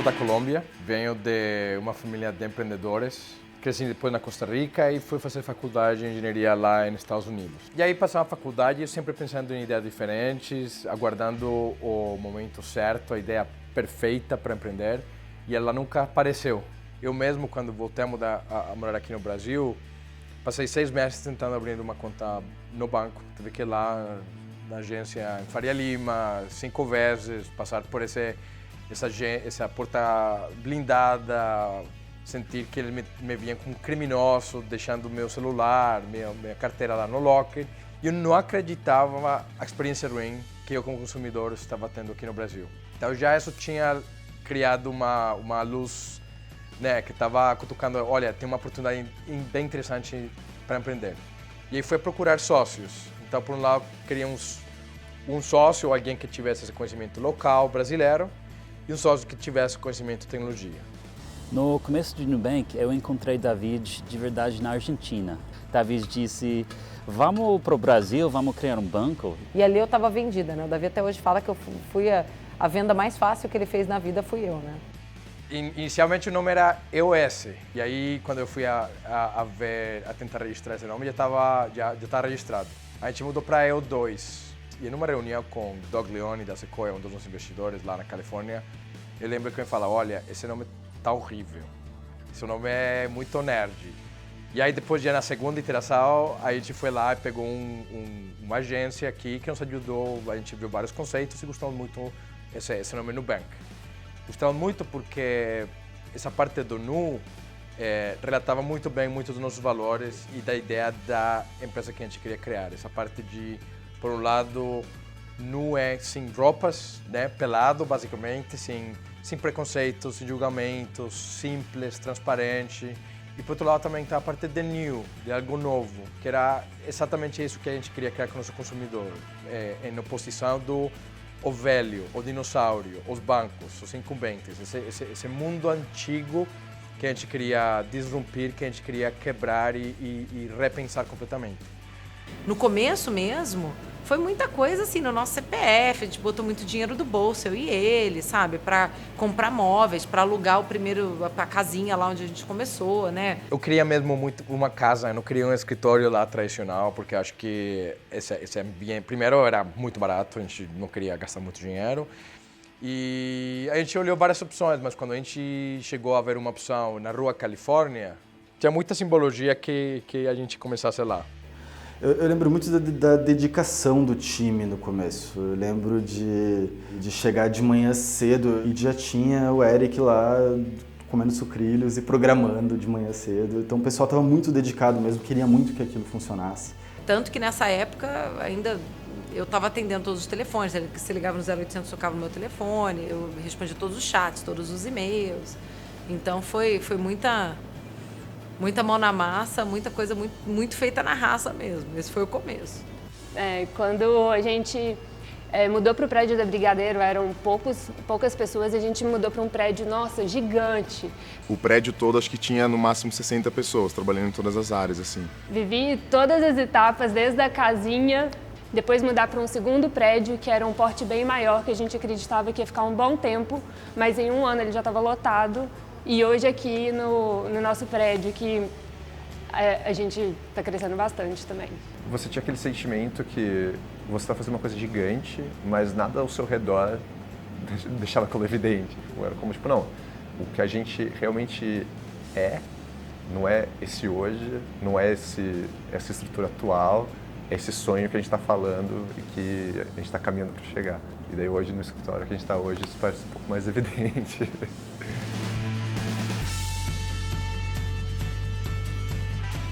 sou da Colômbia, venho de uma família de empreendedores. Cresci depois na Costa Rica e fui fazer faculdade de engenharia lá nos Estados Unidos. E aí passei a faculdade sempre pensando em ideias diferentes, aguardando o momento certo, a ideia perfeita para empreender, e ela nunca apareceu. Eu mesmo, quando voltei a morar aqui no Brasil, passei 6 meses tentando abrir uma conta no banco. Tive que ir lá na agência em Faria Lima 5 vezes, passar por essa porta blindada, sentir que eles me viam como criminoso, deixando meu celular, minha carteira lá no locker. E eu não acreditava a experiência ruim que eu como consumidor estava tendo aqui no Brasil. Então já isso tinha criado uma luz, né, que estava cutucando, olha, tem uma oportunidade bem interessante para empreender. E aí foi procurar sócios. Então, por um lado, queria um sócio, alguém que tivesse esse conhecimento local, brasileiro, e um sócio que tivesse conhecimento de tecnologia. No começo do Nubank, eu encontrei David de verdade na Argentina. David disse, vamos para o Brasil, vamos criar um banco. E ali eu estava vendida, né? O David até hoje fala que eu fui a venda mais fácil que ele fez na vida fui eu, né? Inicialmente o nome era EOS, e aí quando eu fui a tentar registrar esse nome, já estava registrado. A gente mudou para EO2, e numa reunião com Doug Leone da Sequoia, um dos nossos investidores lá na Califórnia, eu lembro que ele falou, olha, esse nome tá horrível, esse nome é muito nerd. E aí depois, já na segunda iteração, a gente foi lá e pegou uma agência aqui que nos ajudou, a gente viu vários conceitos e gostamos muito esse nome Nubank. Gostava muito porque essa parte do Nu relatava muito bem muitos dos nossos valores e da ideia da empresa que a gente queria criar. Essa parte de, por um lado, Nu é sem roupas, né, pelado basicamente, sem preconceitos, sem julgamentos, simples, transparente. E por outro lado também está a parte de new, de algo novo, que era exatamente isso que a gente queria criar com o nosso consumidor, em oposição do o velho, o dinossauro, os bancos, os incumbentes, esse mundo antigo que a gente queria disrumpir, que a gente queria quebrar e repensar completamente. No começo mesmo, foi muita coisa assim no nosso CPF, a gente botou muito dinheiro do bolso, eu e ele, sabe? Para comprar móveis, para alugar a casinha lá onde a gente começou, né? Eu queria mesmo muito uma casa, eu não queria um escritório lá tradicional, porque acho que esse ambiente, primeiro era muito barato, a gente não queria gastar muito dinheiro. E a gente olhou várias opções, mas quando a gente chegou a ver uma opção na Rua Califórnia, tinha muita simbologia que a gente começasse lá. Eu lembro muito da dedicação do time no começo. Eu lembro de chegar de manhã cedo e já tinha o Eric lá comendo sucrilhos e programando de manhã cedo. Então o pessoal estava muito dedicado mesmo, queria muito que aquilo funcionasse. Tanto que nessa época ainda eu estava atendendo todos os telefones. Se ligava no 0800, tocava no meu telefone, eu respondia todos os chats, todos os e-mails. Então foi muita mão na massa, muita coisa muito feita na raça mesmo. Esse foi o começo. Quando a gente mudou para o prédio da Brigadeiro, eram poucas pessoas, a gente mudou para um prédio, nossa, gigante. O prédio todo acho que tinha no máximo 60 pessoas, trabalhando em todas as áreas, assim. Vivi todas as etapas, desde a casinha, depois mudar para um segundo prédio, que era um porte bem maior, que a gente acreditava que ia ficar um bom tempo, mas em um ano ele já estava lotado. E hoje aqui no nosso prédio, que a gente está crescendo bastante também. Você tinha aquele sentimento que você está fazendo uma coisa gigante, mas nada ao seu redor deixava aquilo evidente. Era como, tipo, não, o que a gente realmente não é esse hoje, não é essa estrutura atual, é esse sonho que a gente está falando e que a gente está caminhando para chegar. E daí hoje, no escritório que a gente está hoje, isso parece um pouco mais evidente.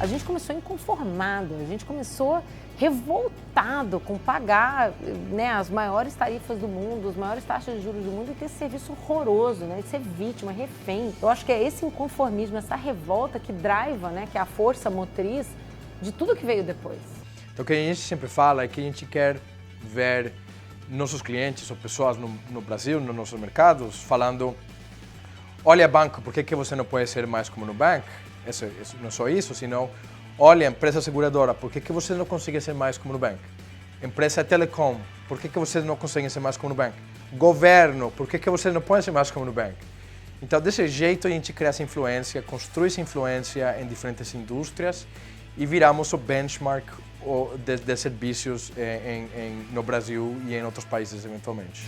A gente começou inconformado, a gente começou revoltado com pagar, né, as maiores tarifas do mundo, as maiores taxas de juros do mundo e ter esse serviço horroroso, né, de ser vítima, refém. Eu acho que é esse inconformismo, essa revolta que driva, né, que é a força motriz de tudo que veio depois. Então o que a gente sempre fala é que a gente quer ver nossos clientes ou pessoas no Brasil, nos nossos mercados, falando, olha banco, por que você não pode ser mais como no Nubank? Não só isso, senão, olha, empresa seguradora, por que você não consegue ser mais como no Nubank? Empresa telecom, por que você não consegue ser mais como no Nubank? Governo, por que você não pode ser mais como no Nubank? Então, desse jeito, a gente cria essa influência, construi essa influência em diferentes indústrias e viramos o benchmark de serviços no Brasil e em outros países, eventualmente.